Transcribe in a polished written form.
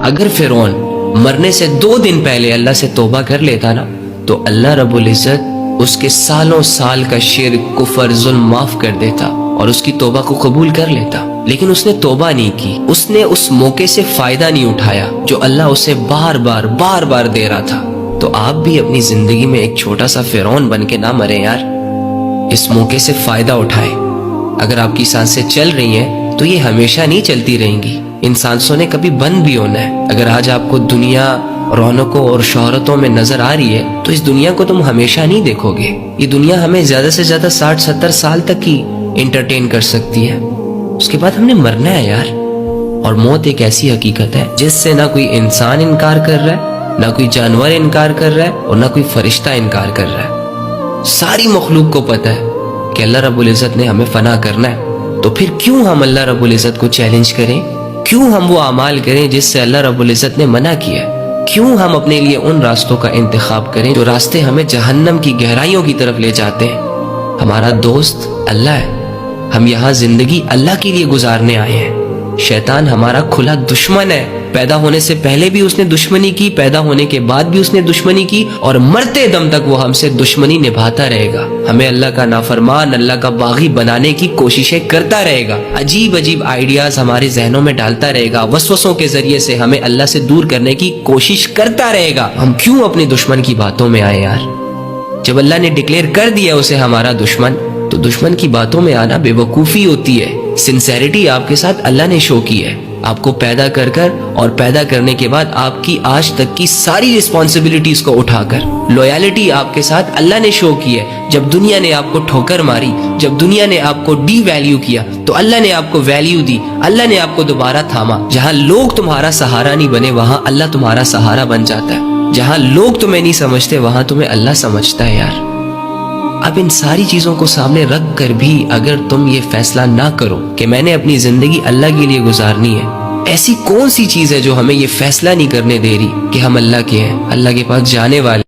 اگر فرعون مرنے سے 2 دن پہلے اللہ سے توبہ کر لیتا نا تو اللہ رب العزت اس کے سالوں سال کا شرک کفر ظلم معاف کر دیتا اور اس کی توبہ کو قبول کر لیتا. لیکن اس نے توبہ نہیں کی، اس نے اس موقع سے فائدہ نہیں اٹھایا جو اللہ اسے بار بار دے رہا تھا. تو آپ بھی اپنی زندگی میں ایک چھوٹا سا فرعون بن کے نہ مریں یار، اس موقع سے فائدہ اٹھائیں. اگر آپ کی سانسیں چل رہی ہیں تو یہ ہمیشہ نہیں چلتی رہیں گی، ان سانسوں نے کبھی بند بھی ہونا ہے. اگر آج آپ کو دنیا رونقوں اور شہرتوں میں نظر آ رہی ہے تو اس دنیا کو تم ہمیشہ نہیں دیکھو گے. یہ دنیا ہمیں زیادہ سے زیادہ 60-70 سال تک ہی انٹرٹین کر سکتی ہے، اس کے بعد ہم نے مرنا ہے یار. اور موت ایک ایسی حقیقت ہے جس سے نہ کوئی انسان انکار کر رہا ہے، نہ کوئی جانور انکار کر رہا ہے اور نہ کوئی فرشتہ انکار کر رہا ہے. ساری مخلوق کو پتہ ہے کہ اللہ رب العزت نے ہمیں فنا کرنا ہے. تو پھر کیوں ہم اللہ رب العزت کو چیلنج کریں؟ کیوں ہم وہ اعمال کریں جس سے اللہ رب العزت نے منع کیا ہے؟ کیوں ہم اپنے لیے ان راستوں کا انتخاب کریں جو راستے ہمیں جہنم کی گہرائیوں کی طرف لے جاتے ہیں؟ ہمارا دوست اللہ ہے، ہم یہاں زندگی اللہ کے لیے گزارنے آئے ہیں. شیطان ہمارا کھلا دشمن ہے. پیدا ہونے سے پہلے بھی اس نے دشمنی کی، پیدا ہونے کے بعد بھی اس نے دشمنی کی، اور مرتے دم تک وہ ہم سے دشمنی نبھاتا رہے گا. ہمیں اللہ کا نافرمان، اللہ کا باغی بنانے کی کوششیں کرتا رہے گا. عجیب آئیڈیاز ہمارے ذہنوں میں ڈالتا رہے گا، وسوسوں کے ذریعے سے ہمیں اللہ سے دور کرنے کی کوشش کرتا رہے گا. ہم کیوں اپنے دشمن کی باتوں میں آئے یار؟ جب اللہ نے ڈکلیئر کر دیا اسے ہمارا دشمن، تو دشمن کی باتوں میں آنا بے وقوفی ہوتی ہے. سنسیریٹی آپ کے ساتھ اللہ نے شو کی ہے، آپ کو پیدا کر اور پیدا کرنے کے بعد آپ کی آج تک کی ساری رسپانسبلٹیز کو اٹھا کر لویالٹی آپ کے ساتھ اللہ نے شو کی ہے. جب دنیا نے آپ کو ٹھوکر ماری، جب دنیا نے آپ کو ڈی ویلیو کیا، تو اللہ نے آپ کو ویلیو دی، اللہ نے آپ کو دوبارہ تھاما. جہاں لوگ تمہارا سہارا نہیں بنے وہاں اللہ تمہارا سہارا بن جاتا ہے. جہاں لوگ تمہیں نہیں سمجھتے وہاں تمہیں اللہ سمجھتا ہے یار. اب ان ساری چیزوں کو سامنے رکھ کر بھی اگر تم یہ فیصلہ نہ کرو کہ میں نے اپنی زندگی اللہ کے لیے گزارنی ہے، ایسی کون سی چیز ہے جو ہمیں یہ فیصلہ نہیں کرنے دے رہی کہ ہم اللہ کے ہیں، اللہ کے پاس جانے والے